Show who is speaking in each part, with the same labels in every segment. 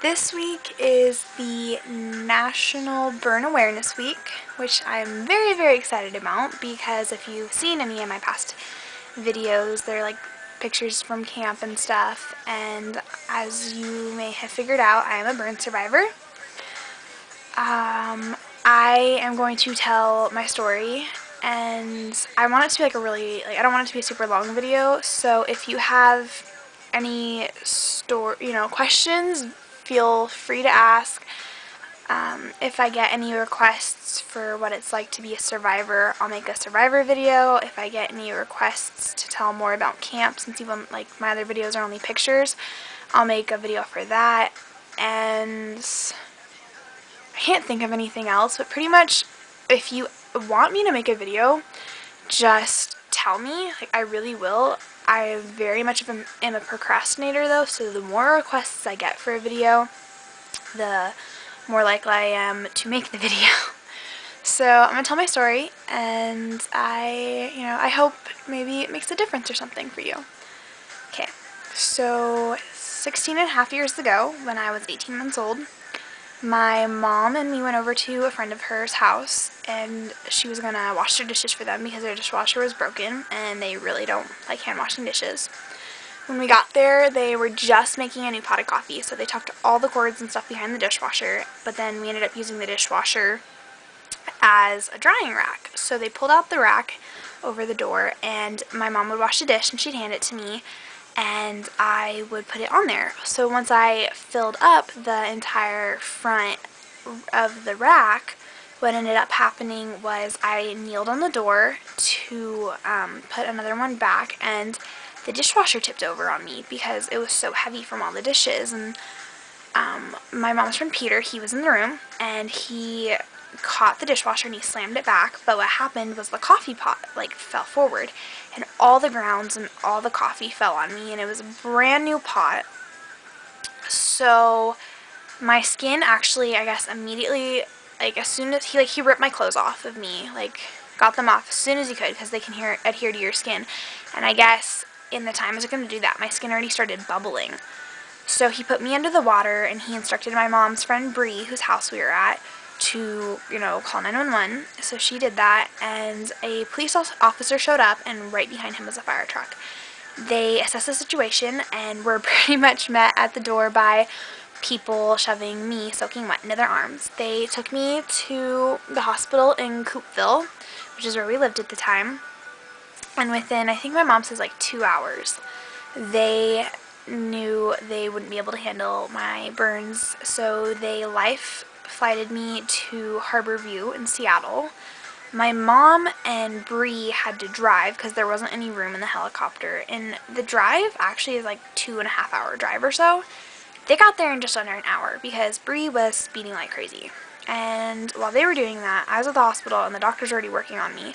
Speaker 1: This week is the National Burn Awareness Week, which I'm very, very excited about because if you've seen any of my past videos, they're like pictures from camp and stuff, and as you may have figured out, I am a burn survivor. I am going to tell my story, and I want it to be like I don't want it to be a super long video, so if you have any questions, feel free to ask. If I get any requests for what it's like to be a survivor, I'll make a survivor video. If I get any requests to tell more about camp, since even like my other videos are only pictures, I'll make a video for that. And I can't think of anything else, but pretty much if you want me to make a video, just tell me. Like, I really will. I very much am a procrastinator though, so the more requests I get for a video, the more likely I am to make the video. So I'm gonna tell my story, and I hope maybe it makes a difference or something for you. Okay, so 16 and a half years ago, when I was 18 months old, my mom and me went over to a friend of hers house, and she was gonna wash their dishes for them because their dishwasher was broken and they really don't like hand washing dishes. When we got there, they were just making a new pot of coffee, so they tucked all the cords and stuff behind the dishwasher, but then we ended up using the dishwasher as a drying rack. So they pulled out the rack over the door, and my mom would wash the dish and she'd hand it to me, and I would put it on there. So once I filled up the entire front of the rack, what ended up happening was I kneeled on the door to put another one back, and the dishwasher tipped over on me because it was so heavy from all the dishes. And my mom's friend Peter, he was in the room, and he caught the dishwasher and he slammed it back, but what happened was the coffee pot fell forward, and all the grounds and all the coffee fell on me, and it was a brand new pot. So my skin actually, I guess, immediately, as soon as he ripped my clothes off of me, got them off as soon as he could because they can adhere to your skin, and I guess in the time I was going to do that, my skin already started bubbling. So he put me under the water, and he instructed my mom's friend Bree, whose house we were at, to, call 911. So she did that, and a police officer showed up, and right behind him was a fire truck. They assessed the situation, and were pretty much met at the door by people shoving me, soaking wet, into their arms. They took me to the hospital in Coupeville, which is where we lived at the time, and within, I think my mom says, 2 hours, they knew they wouldn't be able to handle my burns, so they flighted me to Harborview in Seattle. My mom and Bree had to drive because there wasn't any room in the helicopter, and the drive actually is 2.5 hour drive or so. They got there in just under an hour because Bree was speeding like crazy. And while they were doing that, I was at the hospital and the doctors were already working on me,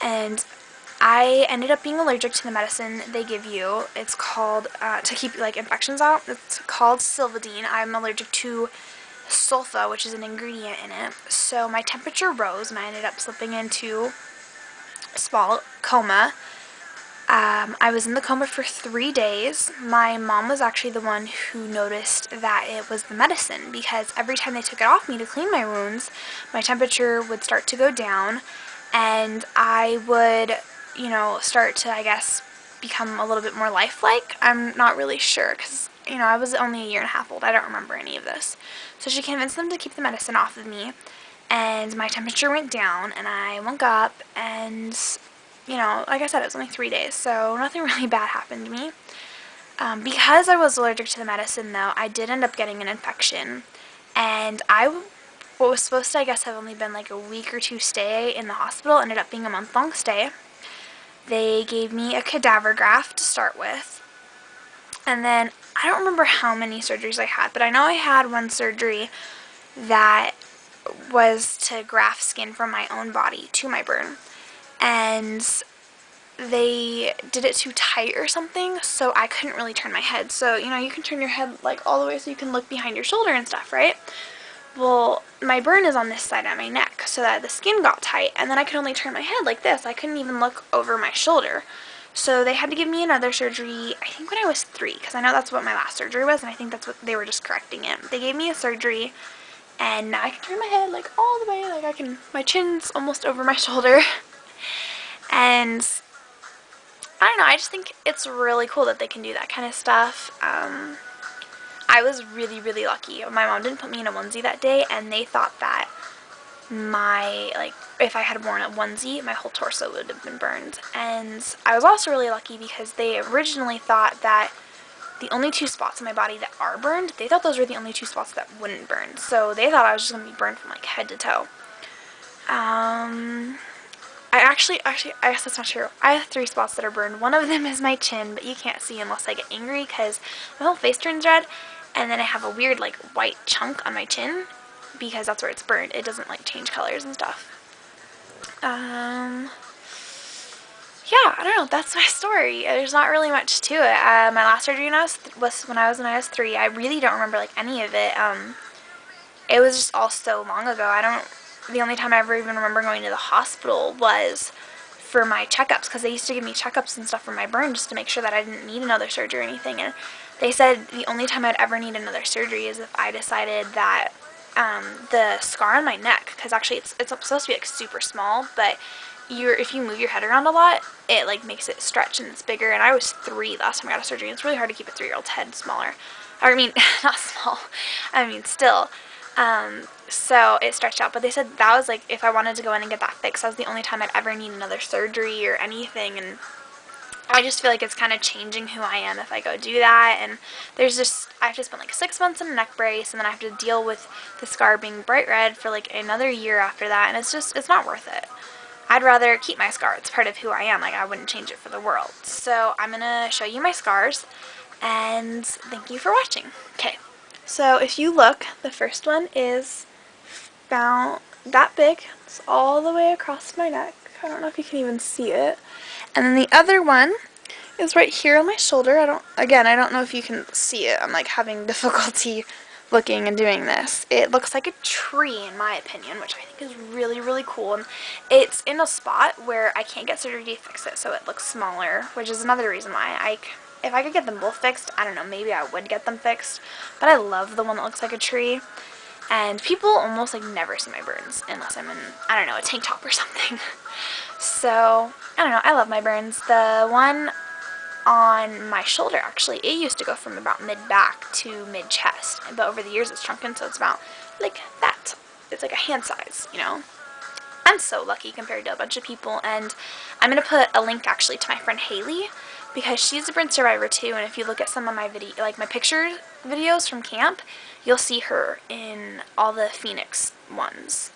Speaker 1: and I ended up being allergic to the medicine they give you. It's called, to keep infections out, it's called Silvadene. I'm allergic to sulfa, which is an ingredient in it. So my temperature rose, and I ended up slipping into a small coma. I was in the coma for 3 days. My mom was actually the one who noticed that it was the medicine, because every time they took it off me to clean my wounds, my temperature would start to go down, and I would, start to, I guess, become a little bit more lifelike. I'm not really sure, because I was only a year and a half old. I don't remember any of this. So she convinced them to keep the medicine off of me, and my temperature went down, and I woke up, and, like I said, it was only 3 days, so nothing really bad happened to me. Because I was allergic to the medicine, though, I did end up getting an infection, and what was supposed to, I guess, have only been a week or two stay in the hospital ended up being a month-long stay. They gave me a cadaver graft to start with, and then I don't remember how many surgeries I had, but I know I had one surgery that was to graft skin from my own body to my burn, and they did it too tight or something, so I couldn't really turn my head. So, you can turn your head all the way so you can look behind your shoulder and stuff, right? Well, my burn is on this side of my neck, so that the skin got tight, and then I could only turn my head like this. I couldn't even look over my shoulder. So they had to give me another surgery, I think when I was 3, because I know that's what my last surgery was, and I think that's what they were just correcting it. They gave me a surgery, and now I can turn my head like all the way, like I can, my chin's almost over my shoulder. And I don't know, I just think it's really cool that they can do that kind of stuff. I was really, really lucky. My mom didn't put me in a onesie that day, and they thought that if I had worn a onesie, my whole torso would have been burned. And I was also really lucky because they originally thought that the only 2 spots in my body that are burned, they thought those were the only 2 spots that wouldn't burn. So they thought I was just going to be burned from like head to toe. I guess that's not true. I have 3 spots that are burned. One of them is my chin, but you can't see unless I get angry because my whole face turns red. And then I have a weird like white chunk on my chin because that's where it's burned. It doesn't like change colors and stuff. Yeah, I don't know. That's my story. There's not really much to it. My last surgery was when I was 3. I really don't remember like any of it. It was just all so long ago. The only time I ever even remember going to the hospital was for my checkups, because they used to give me checkups and stuff for my burn just to make sure that I didn't need another surgery or anything. And they said the only time I'd ever need another surgery is if I decided that the scar on my neck, because actually it's supposed to be like super small, but if you move your head around a lot, it like makes it stretch and it's bigger. And I was 3 last time I got a surgery, and it's really hard to keep a 3-year-old's head smaller. Or I mean, not small. I mean, still. So it stretched out, but they said that was like if I wanted to go in and get that fixed, that was the only time I'd ever need another surgery or anything. And I just feel like it's kind of changing who I am if I go do that. And I have to spend like 6 months in a neck brace, and then I have to deal with the scar being bright red for like another year after that, and it's not worth it. I'd rather keep my scar. It's part of who I am. Like, I wouldn't change it for the world. So I'm gonna show you my scars, and thank you for watching. Okay. So if you look, the first one is about that big. It's all the way across my neck. I don't know if you can even see it. And then the other one is right here on my shoulder. I don't know if you can see it. I'm like having difficulty looking and doing this. It looks like a tree in my opinion, which I think is really, really cool. And it's in a spot where I can't get surgery to fix it, so it looks smaller, which is another reason why if I could get them both fixed, I don't know, maybe I would get them fixed. But I love the one that looks like a tree. And people almost like never see my burns unless I'm in, I don't know, a tank top or something. So, I don't know, I love my burns. The one on my shoulder, actually, it used to go from about mid-back to mid-chest. But over the years it's shrunken, so it's about like that. It's like a hand size, you know? I'm so lucky compared to a bunch of people, and I'm going to put a link actually to my friend Haley, because she's a burn survivor too, and if you look at some of my my picture videos from camp, you'll see her in all the Phoenix ones.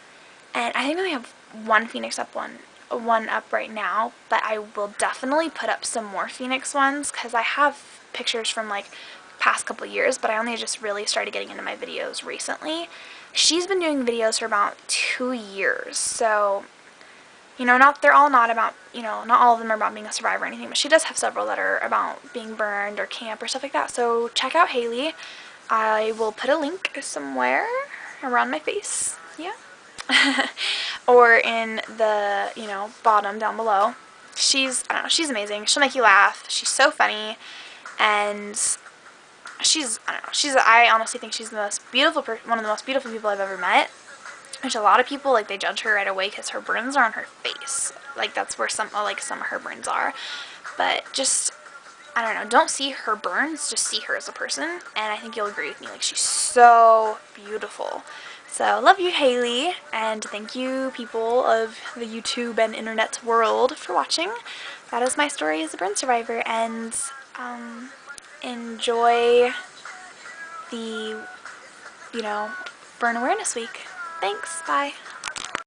Speaker 1: And I think I only have one Phoenix one up right now, but I will definitely put up some more Phoenix ones, because I have pictures from like past couple years, but I only just really started getting into my videos recently. She's been doing videos for about 2 years, so, you know, they're all not about, you know, not all of them are about being a survivor or anything, but she does have several that are about being burned or camp or stuff like that. So check out Haley. I will put a link somewhere around my face, yeah, or in the, you know, bottom down below. I don't know, she's amazing. She'll make you laugh. She's so funny, and I honestly think she's the most beautiful one of the most beautiful people I've ever met. Which a lot of people, like, they judge her right away because her burns are on her face. Like, that's where some of her burns are. But just, I don't know, don't see her burns, just see her as a person. And I think you'll agree with me, like, she's so beautiful. So, love you, Haley, and thank you, people of the YouTube and internet world, for watching. That is my story as a burn survivor, and enjoy the, you know, Burn Awareness Week. Thanks, bye.